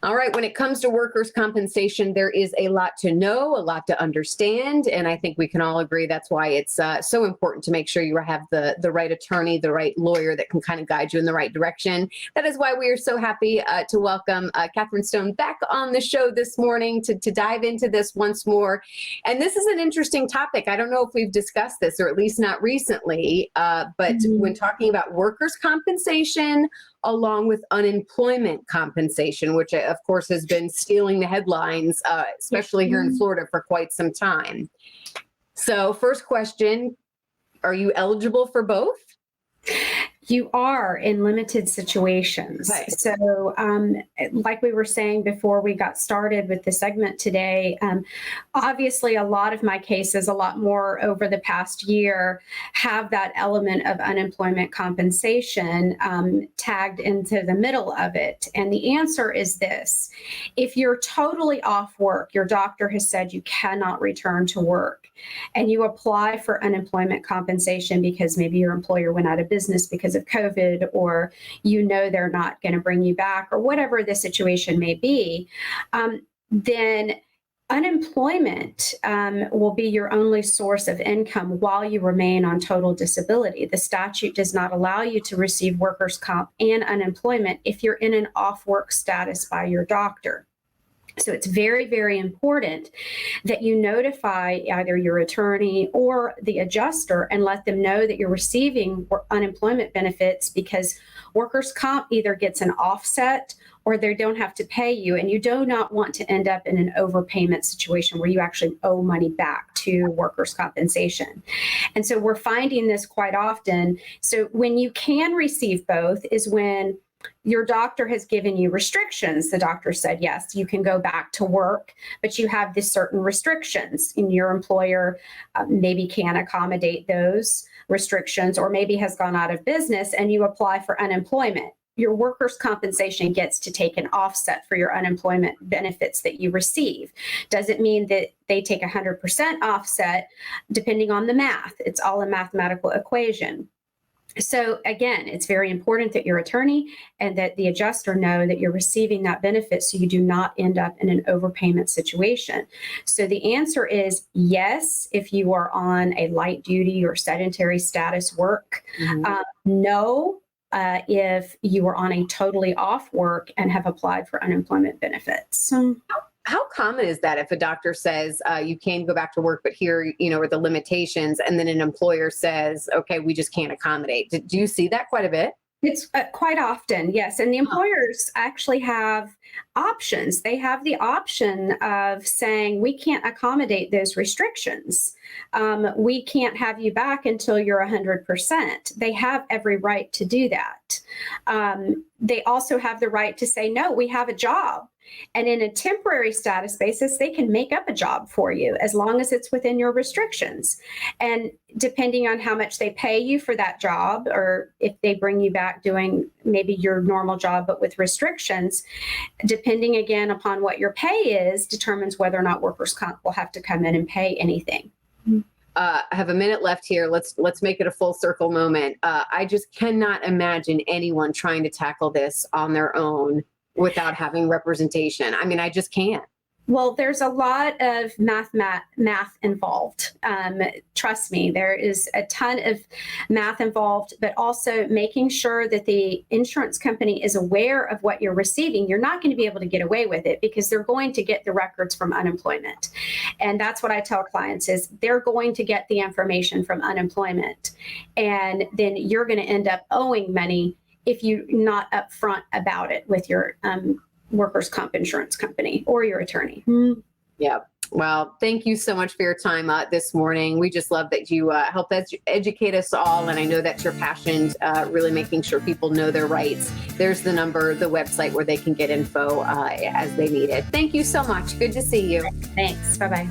All right. When it comes to workers' compensation, there is a lot to know, a lot to understand. And I think we can all agree that's why it's so important to make sure you have the right attorney, the right lawyer that can kind of guide you in the right direction. That is why we are so happy to welcome Catherine Stone back on the show this morning to dive into this once more. And this is an interesting topic. I don't know if we've discussed this, or at least not recently, but when talking about workers' compensation, along with unemployment compensation, which of course has been stealing the headlines, especially here in Florida for quite some time. So first question, are you eligible for both? You are in limited situations. Okay. So like we were saying before we got started with the segment today, obviously a lot of my cases, a lot more over the past year, have that element of unemployment compensation tagged into the middle of it. And the answer is this: if you're totally off work, your doctor has said you cannot return to work, and you apply for unemployment compensation because maybe your employer went out of business because of COVID, or they're not going to bring you back, or whatever the situation may be, then unemployment will be your only source of income while you remain on total disability. The statute does not allow you to receive workers' comp and unemployment if you're in an off-work status by your doctor. So it's very, very important that you notify either your attorney or the adjuster and let them know that you're receiving unemployment benefits, because workers' comp either gets an offset or they don't have to pay you. And you do not want to end up in an overpayment situation where you actually owe money back to workers' compensation. And so we're finding this quite often. So when you can receive both is when your doctor has given you restrictions. The doctor said, yes, you can go back to work, but you have these certain restrictions, and your employer maybe can't accommodate those restrictions, or maybe has gone out of business, and you apply for unemployment. Your workers' compensation gets to take an offset for your unemployment benefits that you receive. Doesn't mean that they take 100% offset, depending on the math. It's all a mathematical equation. So again, it's very important that your attorney and that the adjuster know that you're receiving that benefit, so you do not end up in an overpayment situation. So the answer is yes, if you are on a light duty or sedentary status work. No, if you are on a totally off work and have applied for unemployment benefits. How common is that if a doctor says you can go back to work, but here, are the limitations, and then an employer says, okay, we just can't accommodate? Do you see that quite a bit? It's quite often, yes. And the employers actually have options. They have the option of saying, we can't accommodate those restrictions. We can't have you back until you're 100%. They have every right to do that. They also have the right to say, no, we have a job. And in a temporary status basis, they can make up a job for you as long as it's within your restrictions. And depending on how much they pay you for that job, or if they bring you back doing maybe your normal job but with restrictions, depending again upon what your pay is, determines whether or not workers' comp will have to come in and pay anything. I have a minute left here. Let's make it a full circle moment. I just cannot imagine anyone trying to tackle this on their own without having representation. I mean, I just can't. Well, there's a lot of math involved. Trust me, there is a ton of math involved, but also making sure that the insurance company is aware of what you're receiving. You're not going to be able to get away with it because they're going to get the records from unemployment. And that's what I tell clients is they're going to get the information from unemployment. And then you're going to end up owing money if you're not upfront about it with your workers' comp insurance company or your attorney. Yeah. Well, thank you so much for your time this morning. We just love that you help educate us all. And I know that's your passion, really making sure people know their rights. There's the number, the website where they can get info as they need it. Thank you so much. Good to see you. Thanks. Bye-bye.